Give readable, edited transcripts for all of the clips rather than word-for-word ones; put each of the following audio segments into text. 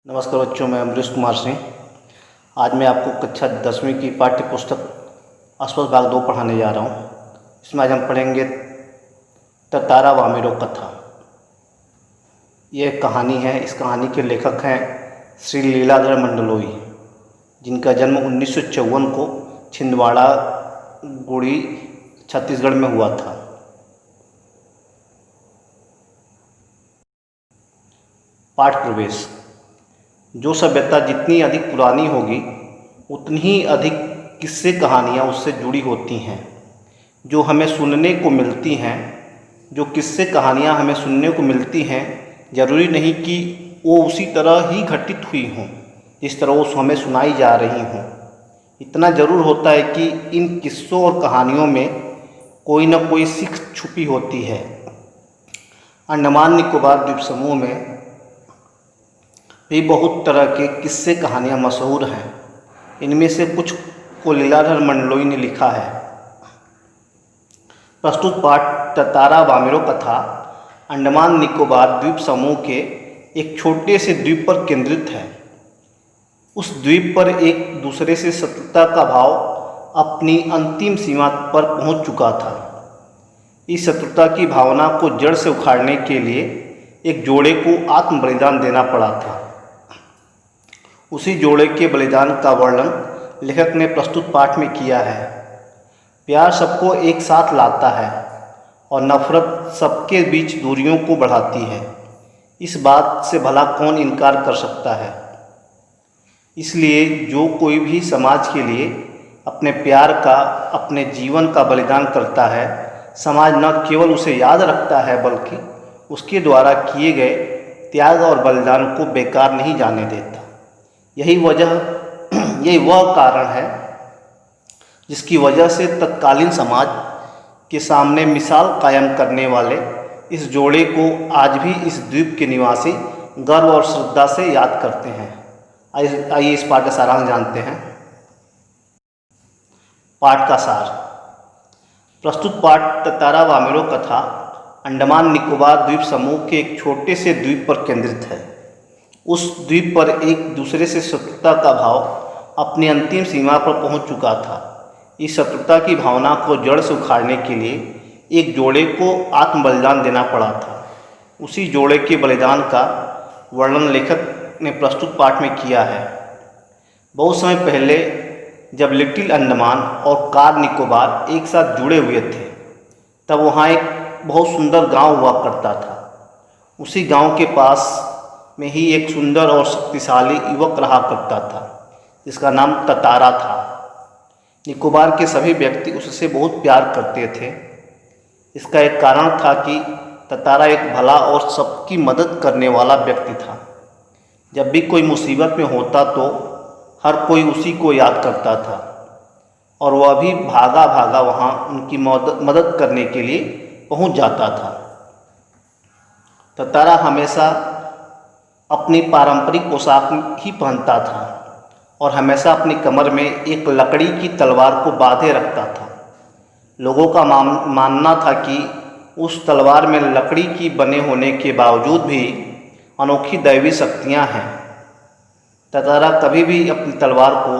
नमस्कार बच्चों, मैं अमरीश कुमार सिंह। आज मैं आपको कक्षा 10वीं की पाठ्य पुस्तक अस्वस्थ भाग 2 पढ़ाने जा रहा हूँ। इसमें आज हम पढ़ेंगे ततारा वामेरो कथा। यह कहानी है। इस कहानी के लेखक हैं श्री लीलाधर मंडलोई, जिनका जन्म 1954 को छिंदवाड़ा गुड़ी छत्तीसगढ़ में हुआ था। पाठ प्रवेश। जो सभ्यता जितनी अधिक पुरानी होगी उतनी ही अधिक किस्से कहानियाँ उससे जुड़ी होती हैं। जो हमें सुनने को मिलती हैं, जो किस्से कहानियाँ हमें सुनने को मिलती हैं, ज़रूरी नहीं कि वो उसी तरह ही घटित हुई हों जिस तरह वो हमें सुनाई जा रही हों। इतना ज़रूर होता है कि इन किस्सों और कहानियों में कोई न कोई सीख छुपी होती है। अंडमान निकोबार द्वीप समूह में भी बहुत तरह के किस्से कहानियाँ मशहूर हैं। इनमें से कुछ को लीलाधर मंडलोई ने लिखा है। प्रस्तुत पाठ ततारा वामेरो कथा अंडमान निकोबार द्वीप समूह के एक छोटे से द्वीप पर केंद्रित है। उस द्वीप पर एक दूसरे से शत्रुता का भाव अपनी अंतिम सीमा पर पहुंच चुका था। इस शत्रुता की भावना को जड़ से उखाड़ने के लिए एक जोड़े को आत्म बलिदान देना पड़ा था। उसी जोड़े के बलिदान का वर्णन लेखक ने प्रस्तुत पाठ में किया है। प्यार सबको एक साथ लाता है और नफरत सबके बीच दूरियों को बढ़ाती है। इस बात से भला कौन इनकार कर सकता है। इसलिए जो कोई भी समाज के लिए अपने प्यार का, अपने जीवन का बलिदान करता है, समाज न केवल उसे याद रखता है बल्कि उसके द्वारा किए गए त्याग और बलिदान को बेकार नहीं जाने देता। यही वह कारण है जिसकी वजह से तत्कालीन समाज के सामने मिसाल कायम करने वाले इस जोड़े को आज भी इस द्वीप के निवासी गर्व और श्रद्धा से याद करते हैं। आइए इस पाठ का सारांश जानते हैं। पाठ का सार। प्रस्तुत पाठ ततारा वामेरो कथा अंडमान निकोबार द्वीप समूह के एक छोटे से द्वीप पर केंद्रित है। उस द्वीप पर एक दूसरे से शत्रुता का भाव अपनी अंतिम सीमा पर पहुंच चुका था। इस शत्रुता की भावना को जड़ से उखाड़ने के लिए एक जोड़े को आत्म बलिदान देना पड़ा था। उसी जोड़े के बलिदान का वर्णन लेखक ने प्रस्तुत पाठ में किया है। बहुत समय पहले जब लिटिल अंडमान और कार निकोबार एक साथ जुड़े हुए थे, तब वहाँ एक बहुत सुंदर गांव हुआ करता था। उसी गांव के पास में ही एक सुंदर और शक्तिशाली युवक रहा करता था जिसका नाम ततारा था। निकोबार के सभी व्यक्ति उससे बहुत प्यार करते थे। इसका एक कारण था कि ततारा एक भला और सबकी मदद करने वाला व्यक्ति था। जब भी कोई मुसीबत में होता तो हर कोई उसी को याद करता था और वह भी भागा भागा वहाँ उनकी मदद करने के लिए पहुँच जाता था। ततारा हमेशा अपनी पारंपरिक पोशाक ही पहनता था और हमेशा अपनी कमर में एक लकड़ी की तलवार को बांधे रखता था। लोगों का मानना था कि उस तलवार में लकड़ी की बने होने के बावजूद भी अनोखी दैवी शक्तियां हैं। ततारा कभी भी अपनी तलवार को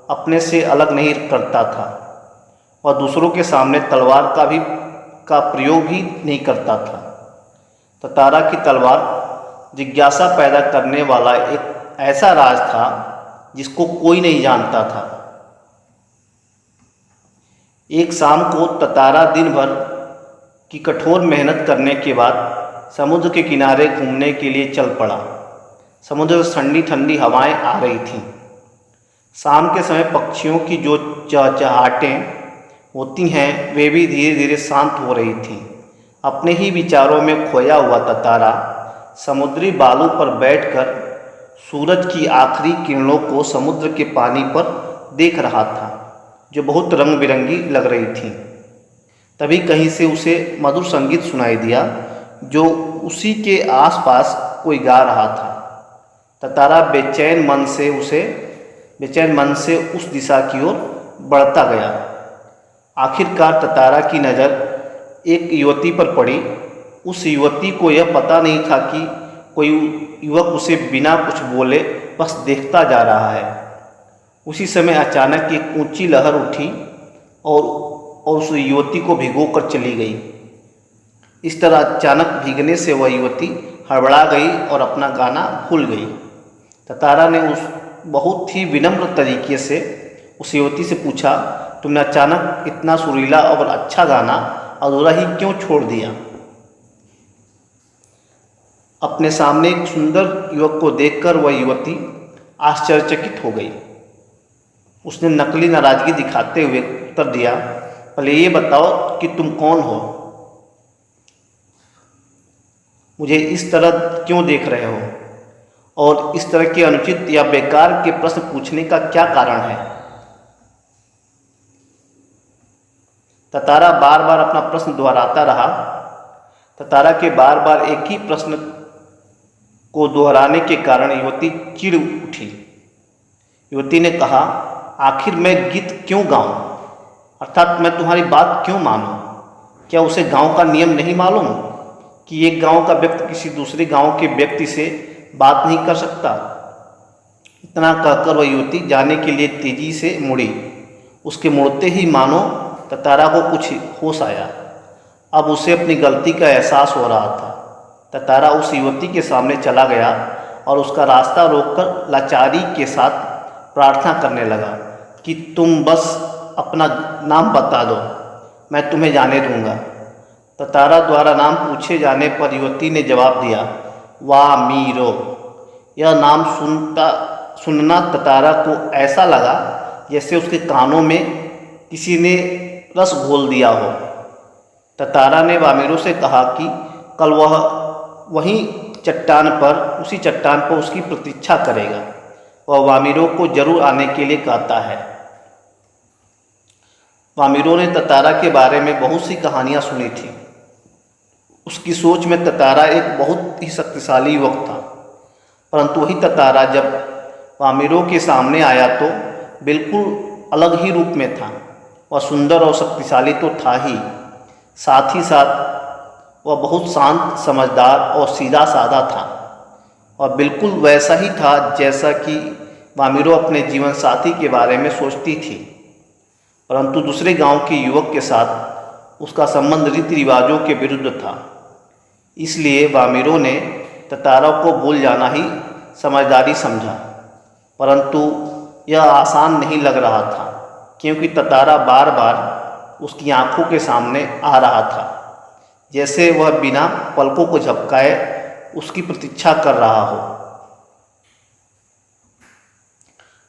अपने से अलग नहीं करता था और दूसरों के सामने तलवार का प्रयोग भी नहीं करता था। ततारा की तलवार जिज्ञासा पैदा करने वाला एक ऐसा राज था जिसको कोई नहीं जानता था। एक शाम को ततारा दिन भर की कठोर मेहनत करने के बाद समुद्र के किनारे घूमने के लिए चल पड़ा। समुद्र से ठंडी ठंडी हवाएं आ रही थीं। शाम के समय पक्षियों की जो चहचहाटें होती हैं वे भी धीरे धीरे शांत हो रही थीं। अपने ही विचारों में खोया हुआ ततारा समुद्री बालू पर बैठकर सूरज की आखिरी किरणों को समुद्र के पानी पर देख रहा था, जो बहुत रंग बिरंगी लग रही थी। तभी कहीं से उसे मधुर संगीत सुनाई दिया, जो उसी के आसपास कोई गा रहा था। ततारा बेचैन मन से उस दिशा की ओर बढ़ता गया। आखिरकार ततारा की नज़र एक युवती पर पड़ी। उस युवती को यह पता नहीं था कि कोई युवक उसे बिना कुछ बोले बस देखता जा रहा है। उसी समय अचानक एक ऊंची लहर उठी और उस युवती को भिगोकर चली गई। इस तरह अचानक भीगने से वह युवती हड़बड़ा गई और अपना गाना भूल गई। तारा ने उस बहुत ही विनम्र तरीके से उस युवती से पूछा, तुमने अचानक इतना सुरीला और अच्छा गाना अधूरा ही क्यों छोड़ दिया? अपने सामने एक सुंदर युवक को देखकर वह युवती आश्चर्यचकित हो गई। उसने नकली नाराजगी दिखाते हुए उत्तर दिया, पहले ये बताओ कि तुम कौन हो? मुझे इस तरह क्यों देख रहे हो? और इस तरह के अनुचित या बेकार के प्रश्न पूछने का क्या कारण है? तारा बार बार अपना प्रश्न दोहराता रहा। तारा के बार बार एक ही प्रश्न को दोहराने के कारण युवती चिढ़ उठी। युवती ने कहा, आखिर मैं गीत क्यों गाऊं? अर्थात मैं तुम्हारी बात क्यों मानूं? क्या उसे गांव का नियम नहीं मालूम कि एक गांव का व्यक्ति किसी दूसरे गांव के व्यक्ति से बात नहीं कर सकता? इतना कहकर वह युवती जाने के लिए तेजी से मुड़ी। उसके मुड़ते ही मानो तारा को कुछ होश आया। अब उसे अपनी गलती का एहसास हो रहा था। तारा उस युवती के सामने चला गया और उसका रास्ता रोककर लाचारी के साथ प्रार्थना करने लगा कि तुम बस अपना नाम बता दो, मैं तुम्हें जाने दूंगा। तारा द्वारा नाम पूछे जाने पर युवती ने जवाब दिया, वामीरो। यह नाम सुनना तारा को ऐसा लगा जैसे उसके कानों में किसी ने रस घोल दिया हो। तारा ने वामीरो से कहा कि कल वह उसी चट्टान पर उसकी प्रतीक्षा करेगा। वह वामीरो को जरूर आने के लिए कहता है। वामीरो ने तारा के बारे में बहुत सी कहानियां सुनी थी। उसकी सोच में तारा एक बहुत ही शक्तिशाली युवक था, परंतु वही तारा जब वामीरो के सामने आया तो बिल्कुल अलग ही रूप में था। वह सुंदर और शक्तिशाली तो था ही, साथ ही साथ वह बहुत शांत, समझदार और सीधा साधा था और बिल्कुल वैसा ही था जैसा कि वामीरो अपने जीवन साथी के बारे में सोचती थी। परंतु दूसरे गांव के युवक के साथ उसका संबंध रीति रिवाजों के विरुद्ध था। इसलिए वामीरो ने तारा को भूल जाना ही समझदारी समझा। परंतु यह आसान नहीं लग रहा था, क्योंकि तारा बार बार उसकी आंखों के सामने आ रहा था, जैसे वह बिना पलकों को झपकाए उसकी प्रतीक्षा कर रहा हो।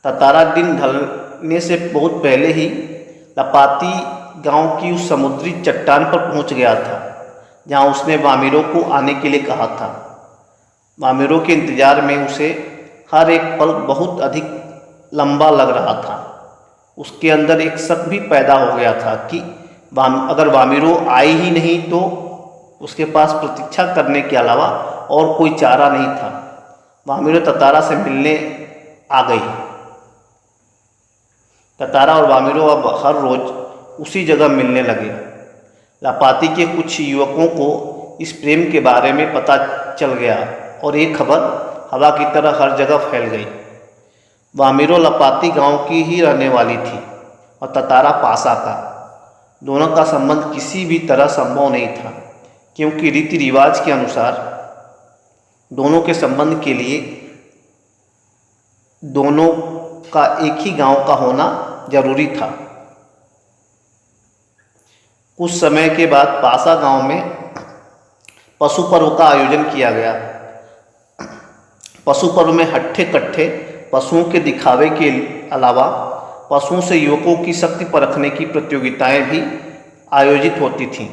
तारा दिन ढलने से बहुत पहले ही लपाती गांव की उस समुद्री चट्टान पर पहुंच गया था, जहां उसने वामीरो को आने के लिए कहा था। वामीरो के इंतजार में उसे हर एक पल बहुत अधिक लंबा लग रहा था। उसके अंदर एक शक भी पैदा हो गया था कि अगर वामीरो आई ही नहीं तो उसके पास प्रतीक्षा करने के अलावा और कोई चारा नहीं था। वामीरो तारा से मिलने आ गई। तारा और वामीरो अब हर रोज उसी जगह मिलने लगे। लापाती के कुछ युवकों को इस प्रेम के बारे में पता चल गया और ये खबर हवा की तरह हर जगह फैल गई। वामीरो लपाती गांव की ही रहने वाली थी और तारा पासा का। दोनों का संबंध किसी भी तरह संभव नहीं था, क्योंकि रीति रिवाज के अनुसार दोनों के संबंध के लिए दोनों का एक ही गांव का होना जरूरी था। कुछ समय के बाद पासा गांव में पशु पर्व का आयोजन किया गया। पशु पर्व में हट्ठे कट्ठे पशुओं के दिखावे के अलावा पशुओं से युवकों की शक्ति परखने की प्रतियोगिताएं भी आयोजित होती थीं।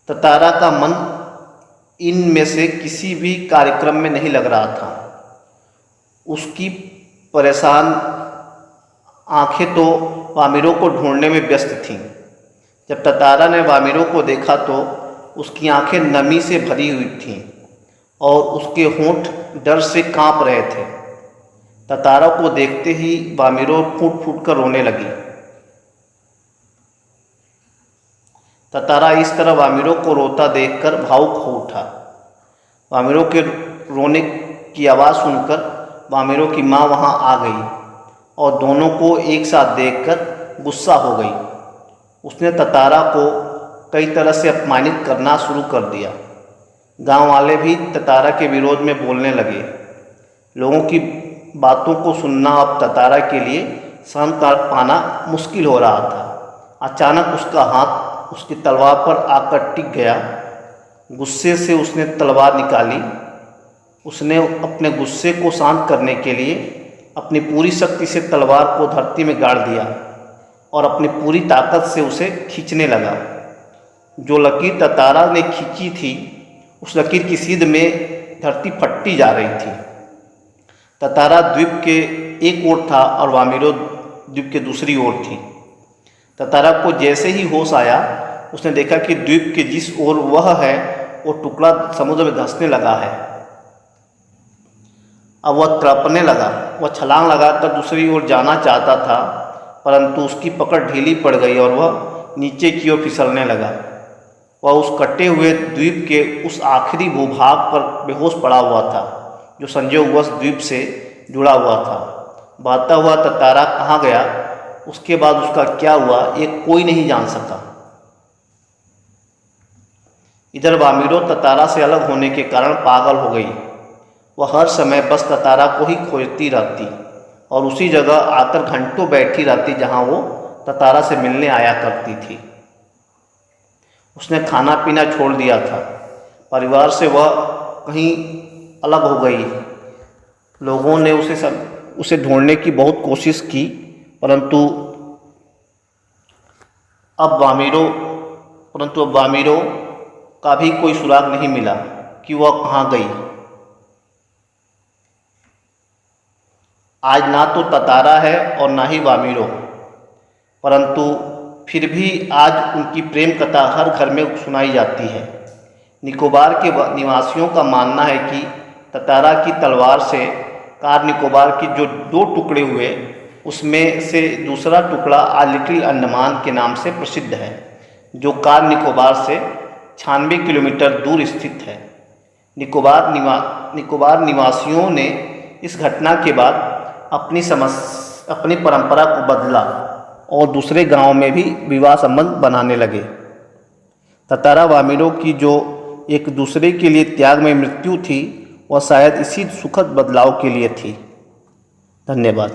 तारा का मन इनमें से किसी भी कार्यक्रम में नहीं लग रहा था। उसकी परेशान आंखें तो वामीरो को ढूंढने में व्यस्त थीं। जब तारा ने वामीरो को देखा तो उसकी आंखें नमी से भरी हुई थीं और उसके होंठ डर से कांप रहे थे। तारा को देखते ही वामीरो फूट फूट कर रोने लगी। ततारा इस तरह वामिरों को रोता देखकर भावुक हो उठा। वामिरों के रोने की आवाज़ सुनकर वामिरों की माँ वहाँ आ गई और दोनों को एक साथ देखकर गुस्सा हो गई। उसने ततारा को कई तरह से अपमानित करना शुरू कर दिया। गांव वाले भी ततारा के विरोध में बोलने लगे। लोगों की बातों को सुनना अब ततारा के लिए सहन कर पाना मुश्किल हो रहा था। अचानक उसका हाथ उसकी तलवार पर आकर टिक गया। गुस्से से उसने तलवार निकाली। उसने अपने गुस्से को शांत करने के लिए अपनी पूरी शक्ति से तलवार को धरती में गाड़ दिया और अपनी पूरी ताकत से उसे खींचने लगा। जो लकीर ततारा ने खींची थी उस लकीर की सीध में धरती फटती जा रही थी। ततारा द्वीप के एक ओर था और वामिरो द्वीप के दूसरी ओर थी। ततारा को जैसे ही होश आया उसने देखा कि द्वीप के जिस ओर वह है वो टुकड़ा समुद्र में धंसने लगा है। अब वह तड़पने लगा। वह छलांग लगाकर दूसरी ओर जाना चाहता था, परंतु उसकी पकड़ ढीली पड़ गई और वह नीचे की ओर फिसलने लगा। वह उस कटे हुए द्वीप के उस आखिरी भूभाग पर बेहोश पड़ा हुआ था जो संयोगवश द्वीप से जुड़ा हुआ था। बहता हुआ ततारा कहाँ गया, उसके बाद उसका क्या हुआ, ये कोई नहीं जान सका। इधर वामिरो ततारा से अलग होने के कारण पागल हो गई। वह हर समय बस ततारा को ही खोजती रहती और उसी जगह आकर घंटों बैठी रहती जहाँ वो ततारा से मिलने आया करती थी। उसने खाना पीना छोड़ दिया था। परिवार से वह कहीं अलग हो गई। लोगों ने उसे ढूंढने की बहुत कोशिश की, परंतु अब वामिरो का भी कोई सुराग नहीं मिला कि वह कहाँ गई। आज ना तो ततारा है और ना ही वामिरो, परंतु फिर भी आज उनकी प्रेम कथा हर घर में सुनाई जाती है। निकोबार के निवासियों का मानना है कि ततारा की तलवार से कार निकोबार के जो 2 टुकड़े हुए उसमें से दूसरा टुकड़ा आज लिटिल अंडमान के नाम से प्रसिद्ध है, जो कार निकोबार से 96 किलोमीटर दूर स्थित है। निकोबार निवासियों ने इस घटना के बाद अपनी परंपरा को बदला और दूसरे गांव में भी विवाह संबंध बनाने लगे। ततारा वामिरो की जो एक दूसरे के लिए त्याग में मृत्यु थी वह शायद इसी सुखद बदलाव के लिए थी। धन्यवाद।